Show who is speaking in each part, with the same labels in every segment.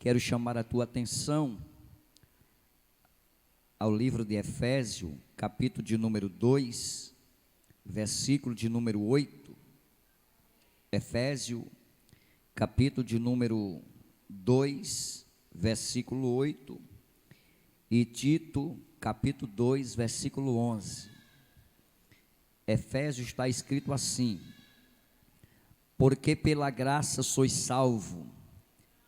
Speaker 1: Quero chamar a tua atenção ao livro de Efésios, capítulo de número 2, versículo de número 8. Efésios, capítulo de número 2, versículo 8. E Tito, capítulo 2, versículo 11. Efésios está escrito assim: porque pela graça sois salvo,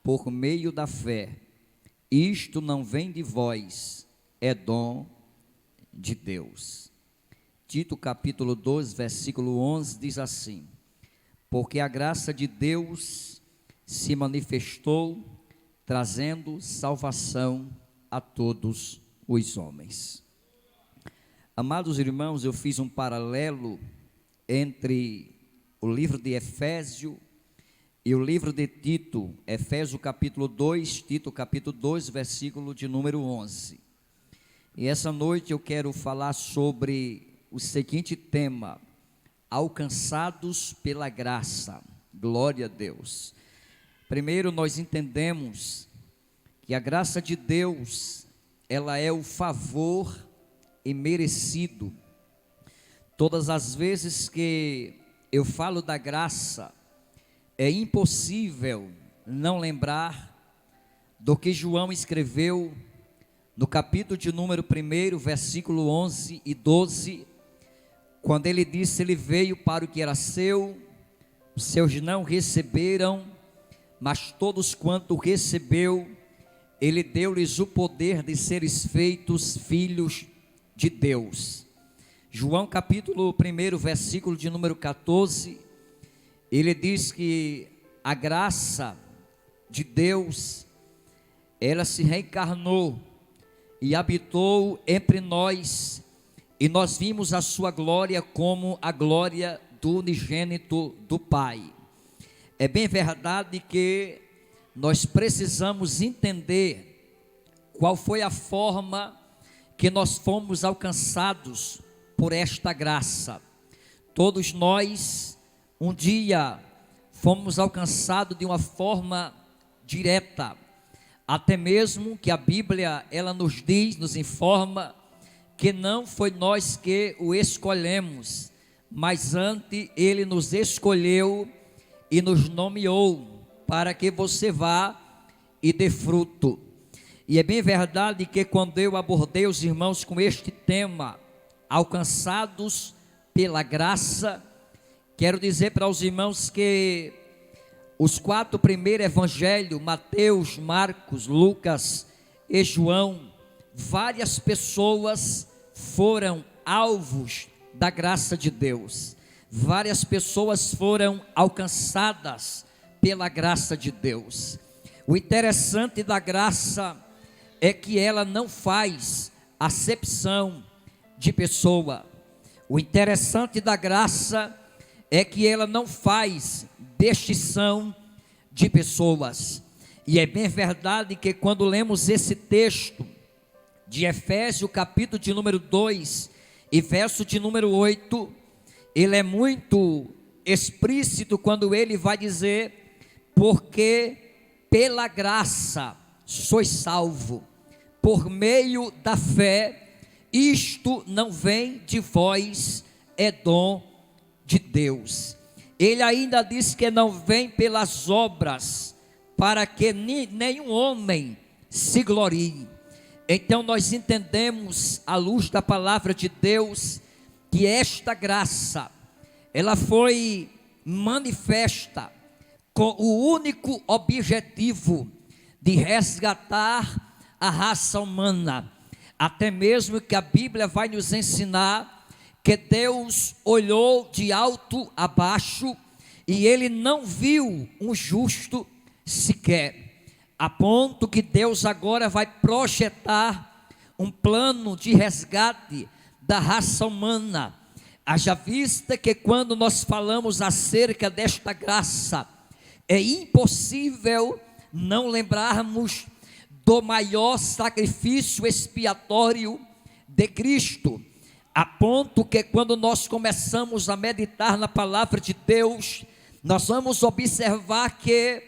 Speaker 1: por meio da fé. Isto não vem de vós, é dom de Deus. Tito capítulo 2, versículo 11 diz assim: porque a graça de Deus se manifestou, trazendo salvação a todos os homens. Amados irmãos, eu fiz um paralelo entre o livro de Efésios e o livro de Tito. Efésios capítulo 2, Tito capítulo 2, versículo de número 11. E essa noite eu quero falar sobre o seguinte tema: alcançados pela graça. Glória a Deus. Primeiro, nós entendemos que a graça de Deus, ela é o favor imerecido. Todas as vezes que eu falo da graça, é impossível não lembrar do que João escreveu no capítulo de número 1, versículo 11 e 12, quando ele disse: ele veio para o que era seu, os seus não receberam, mas todos quanto recebeu, ele deu-lhes o poder de seres feitos filhos de Deus. João capítulo 1, versículo de número 14, ele diz que a graça de Deus, ela se reencarnou e habitou entre nós, e nós vimos a sua glória como a glória do unigênito do Pai. É bem verdade que nós precisamos entender qual foi a forma que nós fomos alcançados por esta graça. Todos nós, um dia, fomos alcançados de uma forma direta, até mesmo que a Bíblia, ela nos diz, nos informa, que não foi nós que o escolhemos, mas antes ele nos escolheu e nos nomeou, para que você vá e dê fruto. E é bem verdade que quando eu abordei os irmãos com este tema, alcançados pela graça, quero dizer para os irmãos que os 4 primeiros evangelhos, Mateus, Marcos, Lucas e João, várias pessoas foram alvos da graça de Deus. Várias pessoas foram alcançadas pela graça de Deus. O interessante da graça é que ela não faz acepção de pessoa. O interessante da graça é que ela não faz distinção de pessoas. E é bem verdade que quando lemos esse texto de Efésios, capítulo de número 2 e verso de número 8, ele é muito explícito quando ele vai dizer: porque pela graça sois salvo, por meio da fé, isto não vem de vós, é dom de Deus. Ele ainda diz que não vem pelas obras, para que nenhum homem se glorie. Então nós entendemos, à luz da palavra de Deus, que esta graça, ela foi manifesta com o único objetivo de resgatar a raça humana. Até mesmo que a Bíblia vai nos ensinar que Deus olhou de alto a baixo e ele não viu um justo sequer, a ponto que Deus agora vai projetar um plano de resgate da raça humana. Haja vista que quando nós falamos acerca desta graça, é impossível não lembrarmos do maior sacrifício expiatório de Cristo, a ponto que quando nós começamos a meditar na palavra de Deus, nós vamos observar que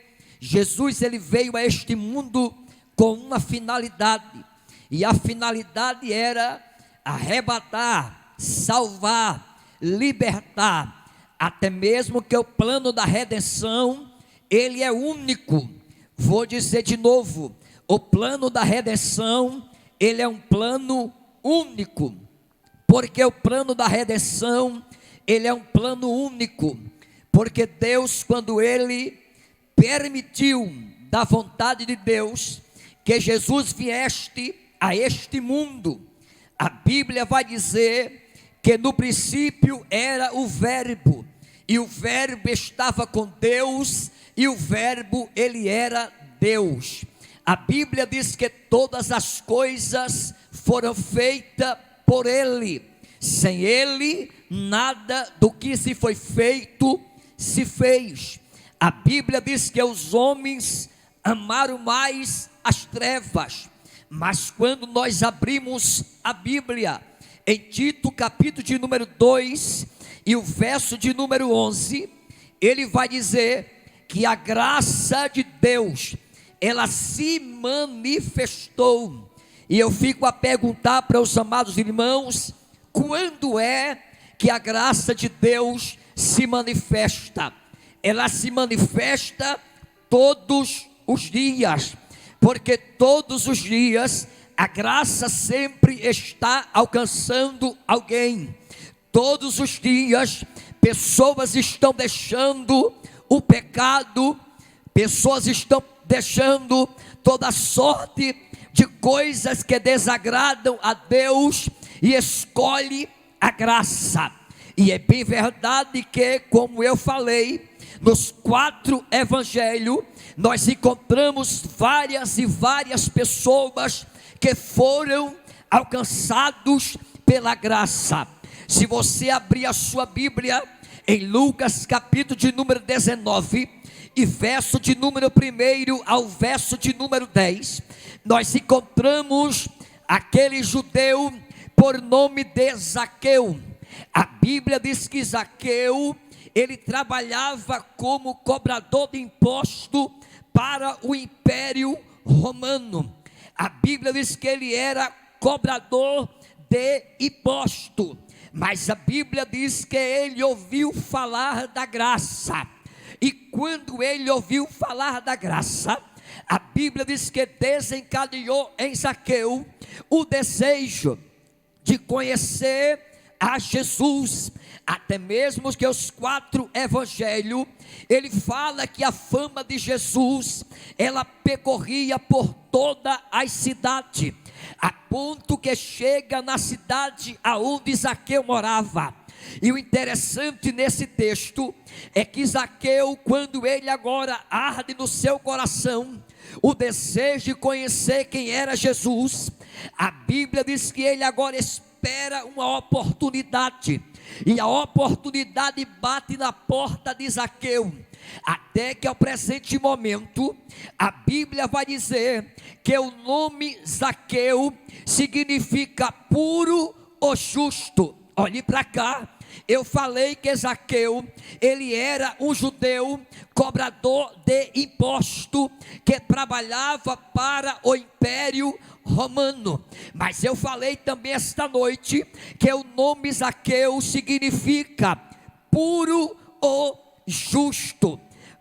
Speaker 1: Jesus, ele veio a este mundo com uma finalidade, e a finalidade era arrebatar, salvar, libertar. Até mesmo que o plano da redenção, ele é único. Vou dizer de novo, o plano da redenção, ele é um plano único, porque o plano da redenção, ele é um plano único, porque Deus, quando ele permitiu, da vontade de Deus, que Jesus viesse a este mundo, a Bíblia vai dizer que no princípio era o Verbo, e o Verbo estava com Deus, e o Verbo, ele era Deus. A Bíblia diz que todas as coisas foram feitas por ele, sem ele nada do que se foi feito se fez. A Bíblia diz que os homens amaram mais as trevas, mas quando nós abrimos a Bíblia em Tito capítulo de número 2 e o verso de número 11, ele vai dizer que a graça de Deus, ela se manifestou. E eu fico a perguntar para os amados irmãos, quando é que a graça de Deus se manifesta? Ela se manifesta todos os dias, porque todos os dias a graça sempre está alcançando alguém. Todos os dias pessoas estão deixando o pecado, pessoas estão deixando toda sorte de coisas que desagradam a Deus e escolhe a graça. E é bem verdade que, como eu falei, nos 4 evangelhos nós encontramos várias e várias pessoas que foram alcançados pela graça. Se você abrir a sua Bíblia em Lucas capítulo de número 19 e verso de número 1 ao verso de número 10, nós encontramos aquele judeu por nome de Zaqueu. A Bíblia diz que Zaqueu, ele trabalhava como cobrador de imposto para o Império Romano. A Bíblia diz que ele era cobrador de imposto, mas a Bíblia diz que ele ouviu falar da graça, e quando ele ouviu falar da graça, a Bíblia diz que desencadeou em Zaqueu o desejo de conhecer a Jesus. Até mesmo que os 4 evangelhos, ele fala que a fama de Jesus, ela percorria por toda a cidade, a ponto que chega na cidade aonde Zaqueu morava. E o interessante nesse texto é que Zaqueu, quando ele agora arde no seu coração o desejo de conhecer quem era Jesus, a Bíblia diz que ele agora espera uma oportunidade, e a oportunidade bate na porta de Zaqueu, até que ao presente momento, a Bíblia vai dizer que o nome Zaqueu significa puro ou justo. Olhe para cá, eu falei que Zaqueu, ele era um judeu cobrador de imposto, que trabalhava para o Império Romano, mas eu falei também esta noite, que o nome Zaqueu significa puro ou justo.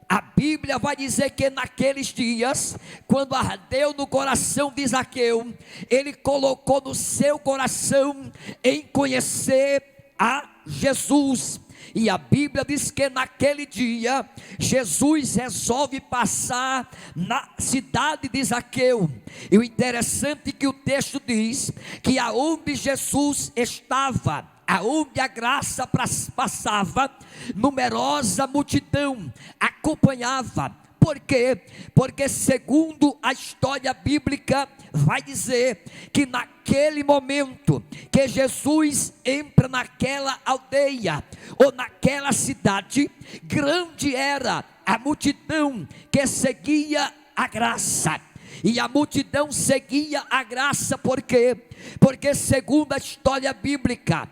Speaker 1: A Bíblia vai dizer que naqueles dias, quando ardeu no coração de Zaqueu, ele colocou no seu coração em conhecer a Jesus. E a Bíblia diz que naquele dia, Jesus resolve passar na cidade de Zaqueu. E o interessante é que o texto diz que aonde Jesus estava, aonde a graça passava, numerosa multidão acompanhava. Por quê? Porque segundo a história bíblica vai dizer que naquele momento que Jesus entra naquela aldeia ou naquela cidade, grande era a multidão que seguia a graça. E a multidão seguia a graça, por quê? Porque segundo a história bíblica,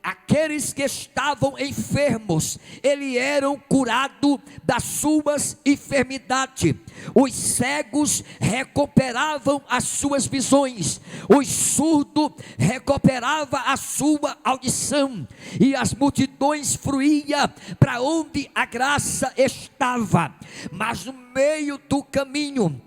Speaker 1: Aqueles que estavam enfermos, eles eram curados das suas enfermidades. Os cegos recuperavam as suas visões. Os surdos recuperavam a sua audição. E as multidões fluíam para onde a graça estava. Mas no meio do caminho,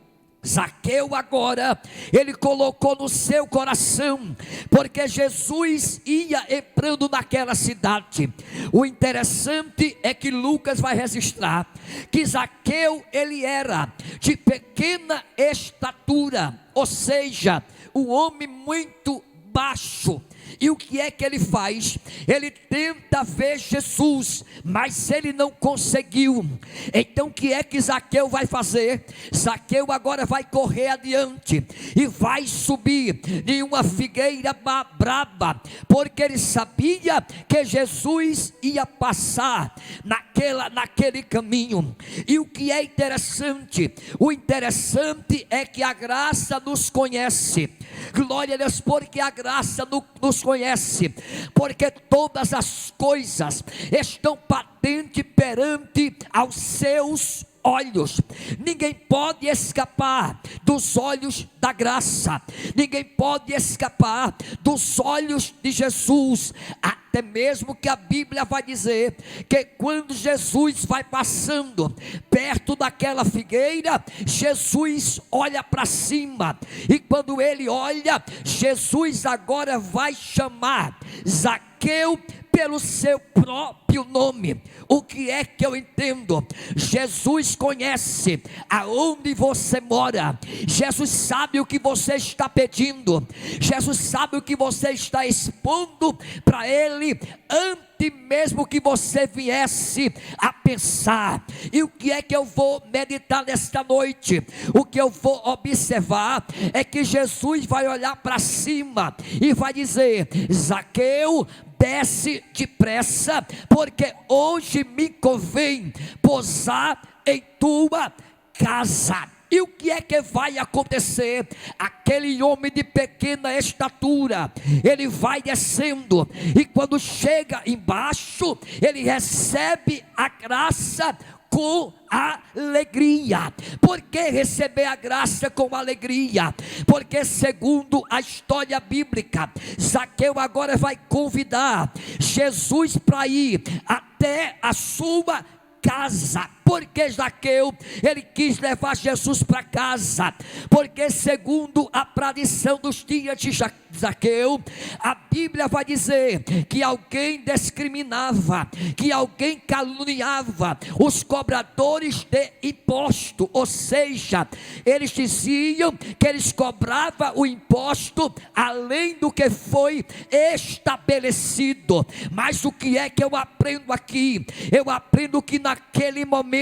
Speaker 1: Zaqueu agora, ele colocou no seu coração, porque Jesus ia entrando naquela cidade. O interessante é que Lucas vai registrar que Zaqueu, ele era de pequena estatura, ou seja, um homem muito baixo. E o que é que ele faz? Ele tenta ver Jesus, mas ele não conseguiu. Então o que é que Zaqueu vai fazer? Zaqueu agora vai correr adiante e vai subir em uma figueira braba, porque ele sabia que Jesus ia passar naquele caminho. E o que é interessante? O interessante é que a graça nos conhece. Glória a Deus, porque a graça nos conhece, porque todas as coisas estão patentes perante aos seus olhos. Ninguém pode escapar dos olhos da graça. Ninguém pode escapar dos olhos de Jesus. Até mesmo que a Bíblia vai dizer que quando Jesus vai passando perto daquela figueira, Jesus olha para cima. E quando ele olha, Jesus agora vai chamar Zaqueu pelo seu próprio nome. O que é que eu entendo? Jesus conhece aonde você mora. Jesus sabe o que você está pedindo. Jesus sabe o que você está expondo para Ele antes mesmo que você viesse a pensar. E o que é que eu vou meditar nesta noite? O que eu vou observar é que Jesus vai olhar para cima e vai dizer: Zaqueu, desce depressa, porque hoje me convém pousar em tua casa. E o que é que vai acontecer? Aquele homem de pequena estatura, ele vai descendo, e quando chega embaixo, ele recebe a graça com alegria. Por que receber a graça com alegria? Porque segundo a história bíblica, Zaqueu agora vai convidar Jesus para ir até a sua casa. Porque Zaqueu, ele quis levar Jesus para casa? Porque segundo a tradição dos dias de Zaqueu, a Bíblia vai dizer que alguém discriminava, que alguém caluniava os cobradores de imposto. Ou seja, eles diziam que eles cobravam o imposto além do que foi estabelecido. Mas o que é que eu aprendo aqui? Eu aprendo que naquele momento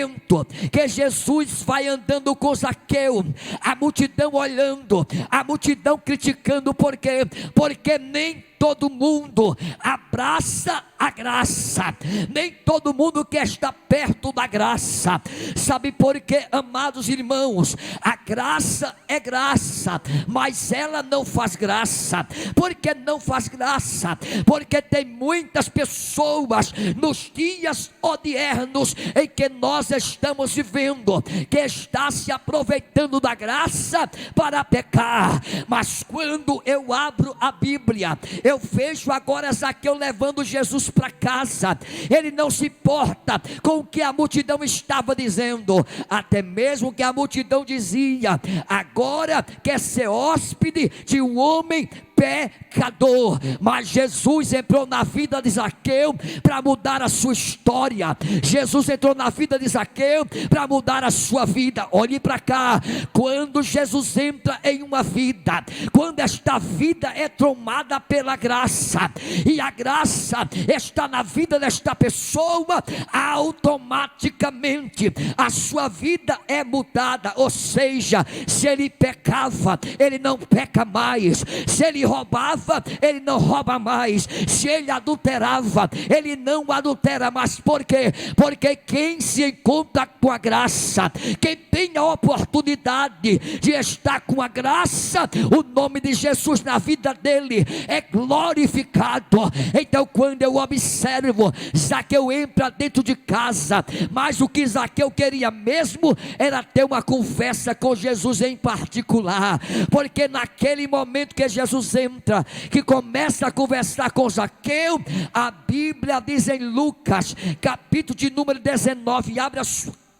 Speaker 1: que Jesus vai andando com Zaqueu, a multidão olhando, a multidão criticando. Por quê? Porque nem todo mundo abraça a graça, nem todo mundo quer estar perto da graça. Sabe por quê, amados irmãos? A graça é graça, mas ela não faz graça. Por que não faz graça? Porque tem muitas pessoas nos dias odiernos em que nós estamos vivendo, que está se aproveitando da graça para pecar. Mas quando eu abro a Bíblia, eu vejo agora Zaqueu levando Jesus para casa. Ele não se importa com o que a multidão estava dizendo, até mesmo que a multidão dizia: agora quer ser hóspede de um homem pecador. Mas Jesus entrou na vida de Zaqueu para mudar a sua história. Jesus entrou na vida de Zaqueu para mudar a sua vida. Olhe para cá. Quando Jesus entra em uma vida, quando esta vida é tomada pela graça, e a graça está na vida desta pessoa, automaticamente a sua vida é mudada. Ou seja, se ele pecava, ele não peca mais. Se ele roubava, ele não rouba mais. Se ele adulterava, ele não adultera mais. Por quê? Porque quem se encontra com a graça, quem tem a oportunidade de estar com a graça, o nome de Jesus na vida dele é glorificado. Então, quando eu observo, Zaqueu entra dentro de casa, mas o que Zaqueu queria mesmo era ter uma conversa com Jesus em particular, porque naquele momento que Jesus entra, que começa a conversar com Zaqueu, a Bíblia diz em Lucas, capítulo de número 19, abre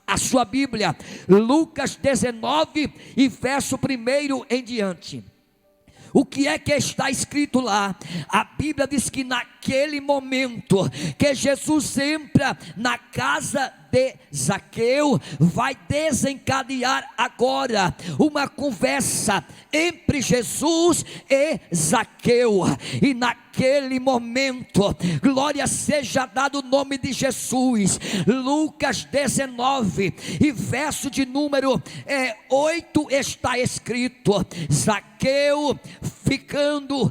Speaker 1: a sua Bíblia, Lucas 19 e verso 1 em diante. O que é que está escrito lá? A Bíblia diz que naquele momento que Jesus entra na casa de Zaqueu, vai desencadear agora uma conversa entre Jesus e Zaqueu. E naquele momento, glória seja dado o nome de Jesus. Lucas 19 e verso de número 8 está escrito: Zaqueu, ficando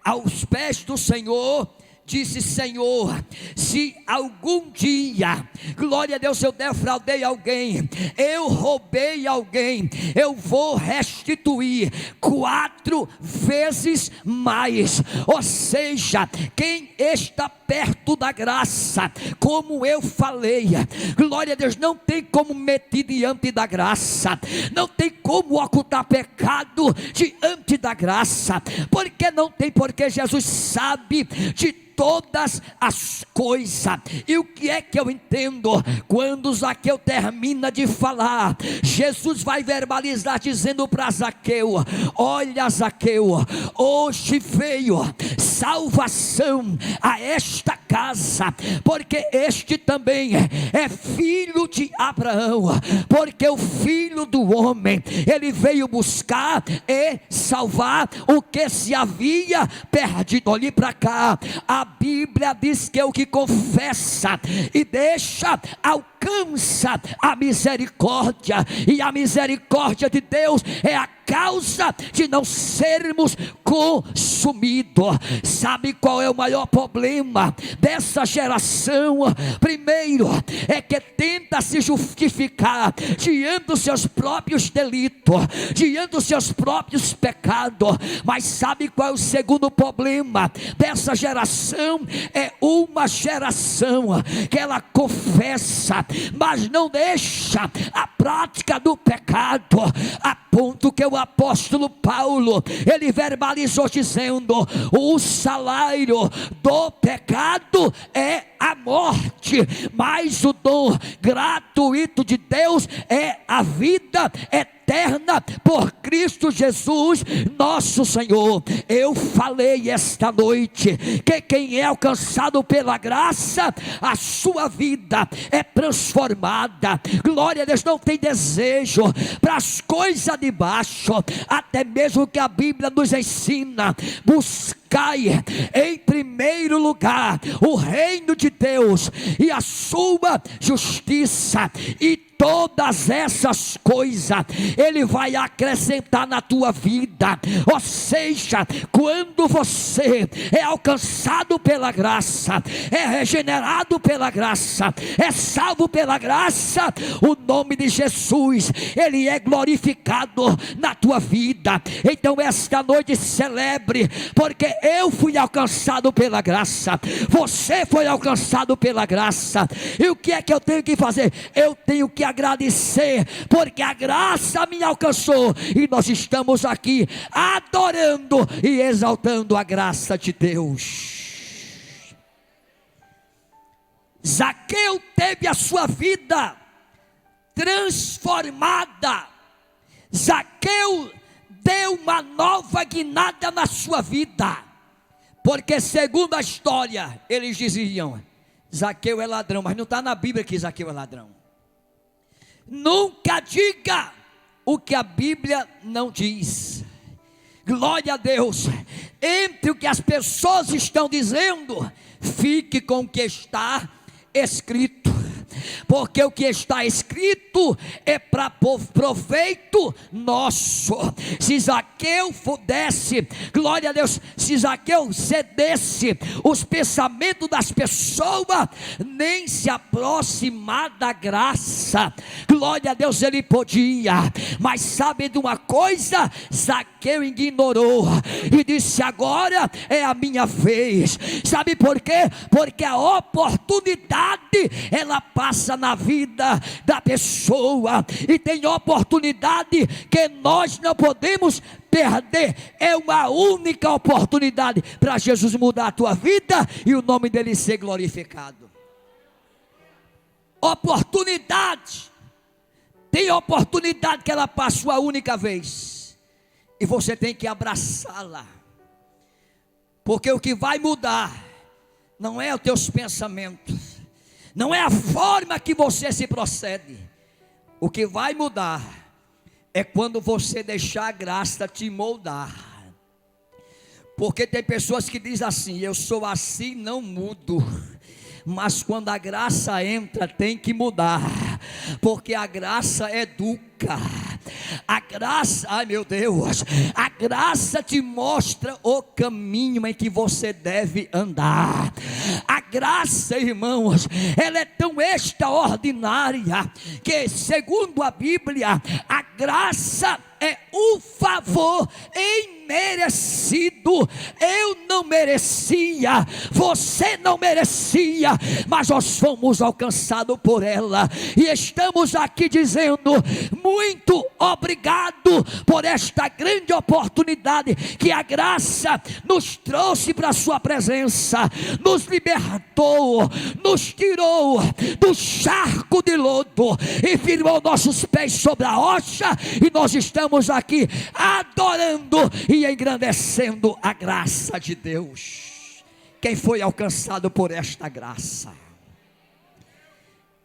Speaker 1: aos pés do Senhor, disse: Senhor, se algum dia, glória a Deus, eu defraudei alguém, eu roubei alguém, eu vou restituir 4 vezes mais. Ou seja, quem está perto da graça, como eu falei, glória a Deus, não tem como meter diante da graça, não tem como ocultar pecado diante da graça. Porque não tem? Porque Jesus sabe de todas as coisas. E o que é que eu entendo? Quando Zaqueu termina de falar, Jesus vai verbalizar dizendo para Zaqueu: olha, Zaqueu, hoje veio salvação a esta casa, porque este também é filho de Abraão, porque o Filho do Homem, ele veio buscar e salvar o que se havia perdido. Olhe para cá, a Bíblia diz que o que confessa e deixa alcança a misericórdia, e a misericórdia de Deus é a causa de não sermos consumidos. Sabe qual é o maior problema dessa geração? Primeiro, é que tenta se justificar diante dos seus próprios delitos, diante dos seus próprios pecados. Mas sabe qual é o segundo problema dessa geração? É uma geração que ela confessa, mas não deixa a prática do pecado, a ponto que o apóstolo Paulo, ele verbalizou dizendo: o salário do pecado é a morte, mas o dom gratuito de Deus é a vida eterna por Cristo Jesus nosso Senhor. Eu falei esta noite que quem é alcançado pela graça, a sua vida é transformada. Glória a Deus, não tem desejo para as coisas de baixo, até mesmo que a Bíblia nos ensina: buscai em primeiro lugar o reino de Deus e a sua justiça, e todas essas coisas Ele vai acrescentar na tua vida. Ou seja, quando você é alcançado pela graça, é regenerado pela graça, é salvo pela graça, o nome de Jesus, Ele é glorificado na tua vida. Então esta noite celebre, porque eu fui alcançado pela graça, você foi alcançado pela graça. E o que é que eu tenho que fazer? Eu tenho que agradecer, porque a graça me alcançou, e nós estamos aqui adorando e exaltando a graça de Deus. Zaqueu teve a sua vida transformada. Zaqueu deu uma nova guinada na sua vida, porque segundo a história, eles diziam: Zaqueu é ladrão, mas não está na Bíblia que Zaqueu é ladrão. Nunca diga o que a Bíblia não diz. Glória a Deus. Entre o que as pessoas estão dizendo, fique com o que está escrito. porque o que está escrito é para proveito nosso. Se Zaqueu pudesse, glória a Deus, se Zaqueu cedesse os pensamentos das pessoas, nem se aproximar da graça, glória a Deus, ele podia. Mas sabe de uma coisa? Zaqueu ignorou e disse: agora é a minha vez. Sabe por quê? Porque a oportunidade, ela passa na vida da pessoa, e tem oportunidade que nós não podemos perder. É uma única oportunidade para Jesus mudar a tua vida e o nome dele ser glorificado. Oportunidade. Tem oportunidade que ela passa uma única vez, e você tem que abraçá-la, porque o que vai mudar não é os teus pensamentos, não é a forma que você se procede. O que vai mudar é quando você deixar a graça te moldar. Porque tem pessoas que dizem assim: eu sou assim, não mudo. Mas quando a graça entra, tem que mudar, porque a graça educa. A graça, ai meu Deus, a graça te mostra o caminho em que você deve andar. A graça, irmãos, ela é tão extraordinária que, segundo a Bíblia, a graça é um favor imerecido. Eu não merecia, você não merecia, mas nós fomos alcançados por ela, e estamos aqui dizendo: muito obrigado por esta grande oportunidade que a graça nos trouxe para a sua presença, nos libertou, nos tirou do charco de lodo e firmou nossos pés sobre a rocha, e nós estamos aqui adorando e engrandecendo a graça de Deus. Quem foi alcançado por esta graça?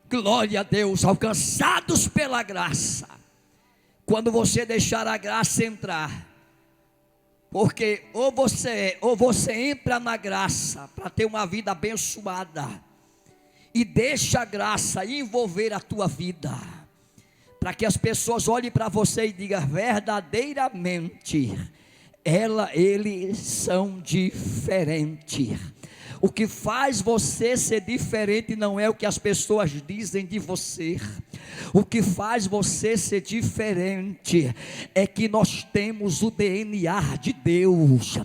Speaker 1: Glória a Deus, alcançados pela graça. Quando você deixar a graça entrar, porque ou você entra na graça para ter uma vida abençoada, e deixa a graça envolver a tua vida, para que as pessoas olhem para você e digam: verdadeiramente eles são diferentes. O que faz você ser diferente não é o que as pessoas dizem de você. O que faz você ser diferente é que nós temos o DNA de Deus.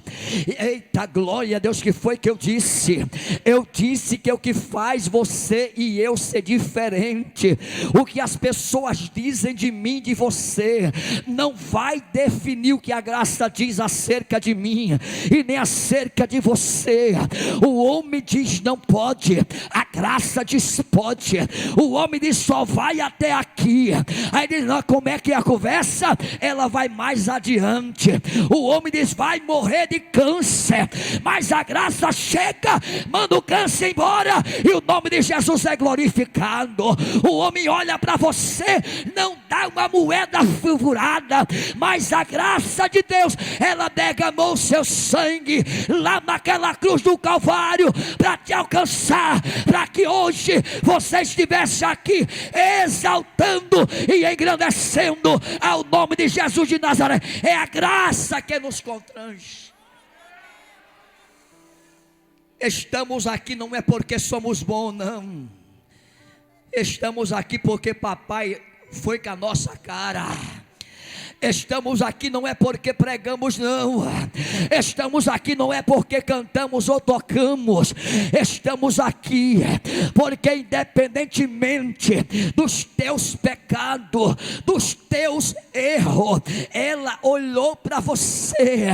Speaker 1: Eita, glória a Deus, que foi que eu disse? Eu disse que é o que faz você e eu ser diferente. O que as pessoas dizem de mim, de você, não vai definir o que a graça diz acerca de mim e nem acerca de você. O homem diz não pode, a graça diz pode. O homem diz só vai até aqui. Aí diz: não, como é que é a conversa? Ela vai mais adiante. O homem diz: vai morrer de câncer, mas a graça chega, manda o câncer embora e o nome de Jesus é glorificado. O homem olha para você, não dá uma moeda figurada, mas a graça de Deus, ela derramou o seu sangue lá naquela cruz do Calvário para te alcançar, para que hoje você estivesse aqui exaltando e engrandecendo ao nome de Jesus de Nazaré. É a graça que nos constrange. Estamos aqui não é porque somos bons, não. Estamos aqui porque papai foi com a nossa cara. Estamos aqui não é porque pregamos, não. Estamos aqui não é porque cantamos ou tocamos. Estamos aqui porque, independentemente dos teus pecados, dos teus erros, ela olhou para você.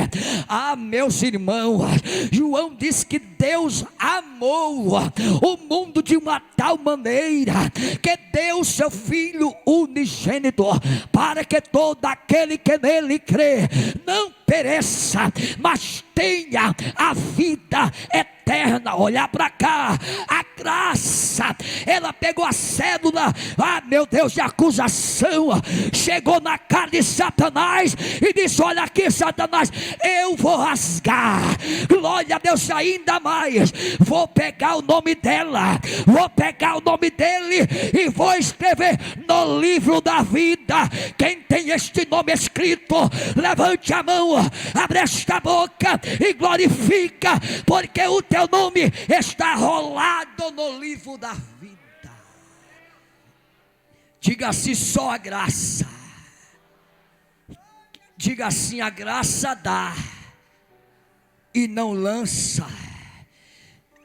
Speaker 1: Ah, meus irmãos, João diz que Deus amou o mundo de uma tal maneira que deu seu Filho unigênito, para que todo aquele que nele crê não pereça, mas tenha a vida eterna. eterna. Olhar para cá, a graça, ela pegou a cédula, meu Deus, de acusação, chegou na cara de Satanás e disse: olha aqui, Satanás, eu vou rasgar, glória a Deus, ainda mais, vou pegar o nome dela, vou pegar o nome dele e vou escrever no livro da vida. Quem tem este nome escrito, levante a mão, abre esta boca e glorifica, porque o teu nome está rolado no livro da vida. Diga assim: só a graça. Diga assim: a graça dá e não lança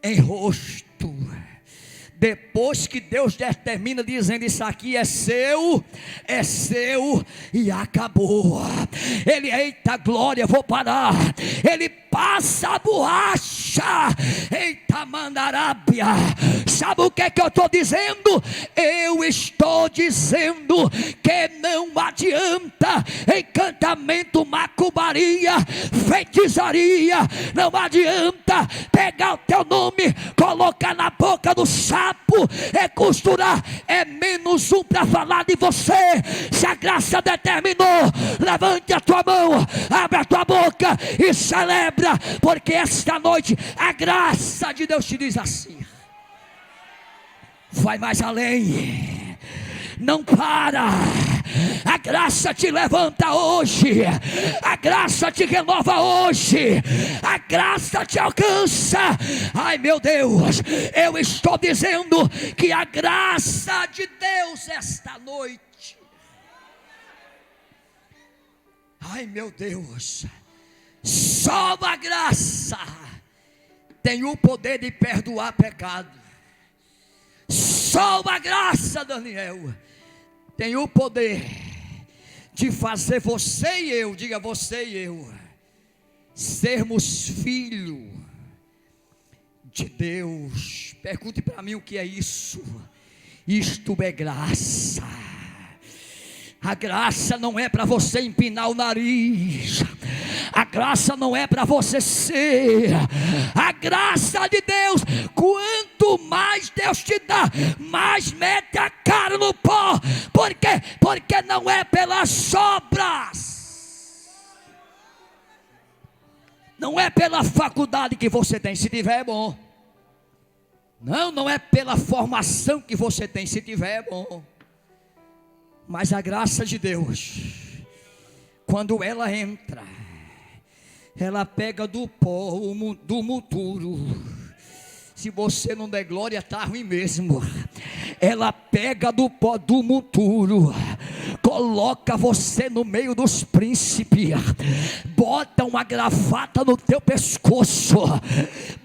Speaker 1: em rosto. Depois que Deus determina, dizendo: isso aqui é seu e acabou. Ele, eita glória, vou parar. Ele passa a borracha, eita mandarábia. Sabe o que é que eu estou dizendo? Eu estou dizendo que não adianta encantamento, macumbaria, feitiçaria. Não adianta pegar o teu nome, colocar na boca do sapo, costurar, menos um para falar de você. Se a graça determinou, levante a tua mão, abre a tua boca e celebra, porque esta noite a graça de Deus te diz assim: vai mais além, não para. A graça te levanta hoje, a graça te renova hoje, a graça te alcança. Ai meu Deus, eu estou dizendo que a graça de Deus esta noite, ai meu Deus, só a graça tem o poder de perdoar pecado. Só a graça, Daniel, tem o poder de fazer você e eu, diga você e eu, sermos filho de Deus. Pergunte para mim o que é isso. Isto é graça. A graça não é para você empinar o nariz. A graça não é para você ser. A graça de Deus, quanto mais Deus te dá, mais mete a cara no pó. Por quê? Porque não é pelas obras, não é pela faculdade que você tem, se tiver é bom. Não é pela formação que você tem, se tiver é bom. Mas a graça de Deus, quando ela entra, ela pega do pó, do monturo. Se você não der glória, está ruim mesmo. Ela pega do pó do monturo, coloca você no meio dos príncipes, bota uma gravata no teu pescoço,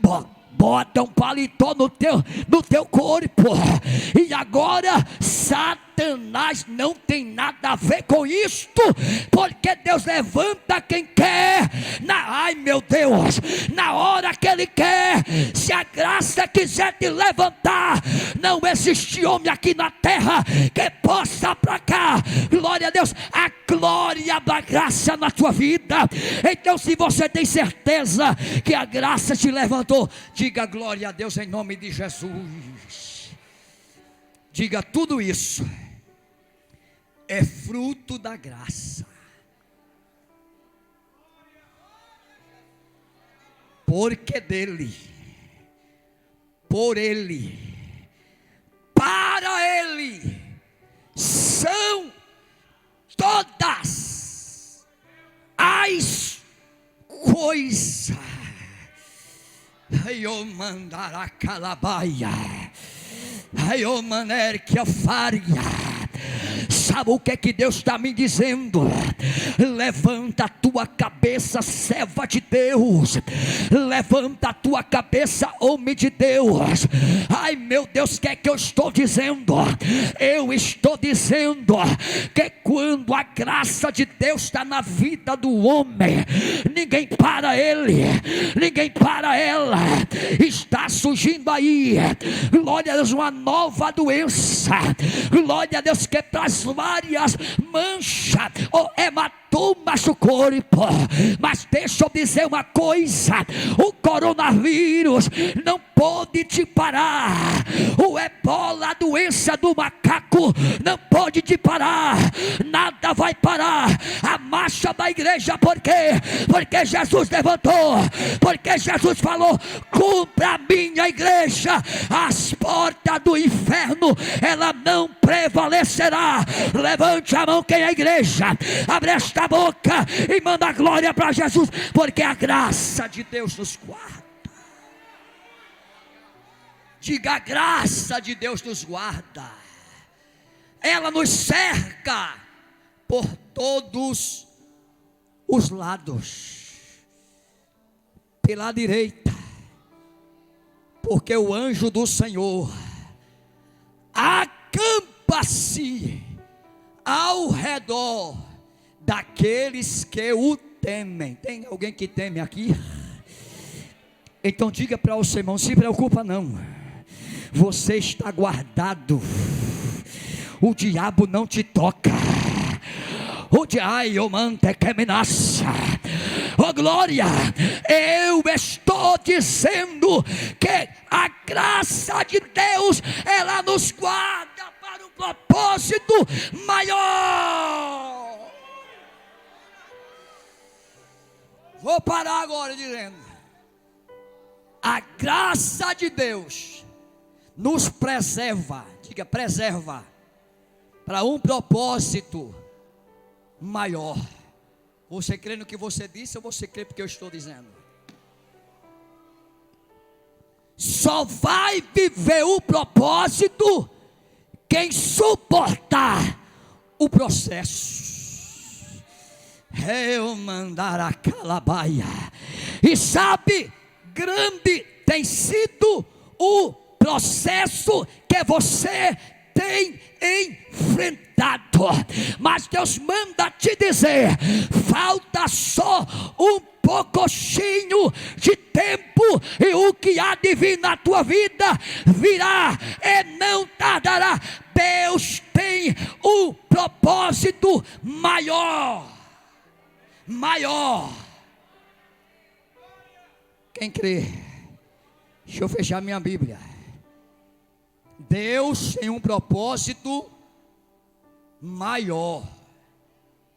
Speaker 1: bota um paletó no teu corpo. E agora Satanás não tem nada a ver com isto, porque Deus levanta quem quer, ai meu Deus, na hora que Ele quer. Se a graça quiser te levantar, não existe homem aqui na terra que possa para cá. Glória a Deus, a glória da graça na tua vida. Então, se você tem certeza que a graça te levantou, diga glória a Deus em nome de Jesus. Diga: tudo isso é fruto da graça. Porque dele, por ele, para ele são todas as coisas. Eu mandar a calabaia, eu maner que a faria. Sabe o que é que Deus está me dizendo? Levanta a tua cabeça, serva de Deus. Levanta a tua cabeça, homem de Deus. Ai meu Deus, o que é que eu estou dizendo? Eu estou dizendo que quando a graça de Deus está na vida do homem, ninguém para ele, ninguém para ela. Está surgindo aí, glória a Deus, uma nova doença. Glória a Deus, que é para as várias manchas ou hematomas no corpo. Mas deixa eu dizer uma coisa: o coronavírus não pode te parar. O ebola, a doença do macaco, não pode te parar. Nada vai parar a marcha da igreja. Por quê? Porque Jesus levantou, porque Jesus falou: cumpra a minha igreja, as portas do inferno ela não prevalecerá. Levante a mão quem é a igreja, abre esta boca e manda glória para Jesus, porque a graça de Deus nos guarda. Diga: a graça de Deus nos guarda. Ela nos cerca por todos os lados. Pela direita, porque o anjo do Senhor acampa-se ao redor daqueles que o temem. Tem alguém que teme aqui? Então diga para o seu irmão: se preocupa não, você está guardado, o diabo não te toca. O diabo mante que me nasça. Oh glória, eu estou dizendo que a graça de Deus ela nos guarda para um propósito maior. Vou parar agora dizendo: a graça de Deus nos preserva, diga preserva, para um propósito maior. Você crê no que você disse ou você crê porque eu estou dizendo? Só vai viver o propósito quem suportar o processo. Eu mandar a calabaia. E sabe, grande tem sido o processo que você tem enfrentado, mas Deus manda te dizer: falta só um pouquinho de tempo, e o que há de vir na tua vida virá e não tardará. Deus tem um propósito maior. Quem crê? Deixa eu fechar minha Bíblia. Deus tem um propósito maior.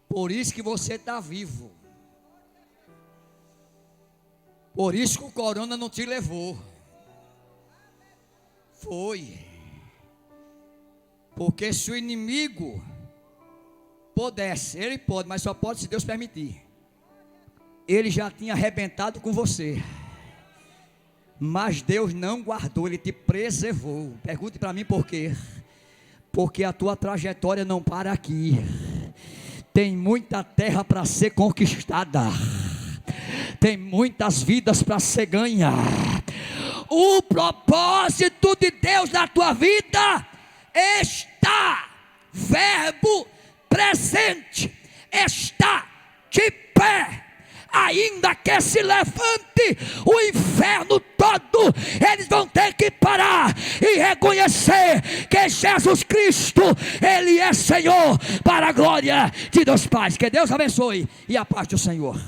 Speaker 1: Por isso que você está vivo. Por isso que o corona não te levou. Foi. Porque se o inimigo pudesse, ele pode, mas só pode se Deus permitir, ele já tinha arrebentado com você. Mas Deus não guardou, Ele te preservou. Pergunte para mim por quê? Porque a tua trajetória não para aqui. Tem muita terra para ser conquistada. Tem muitas vidas para ser ganha. O propósito de Deus na tua vida está, verbo presente, está de pé. Ainda que se levante o inferno todo, eles vão ter que parar e reconhecer que Jesus Cristo, Ele é Senhor, para a glória de Deus Pai. Que Deus abençoe e a paz do Senhor.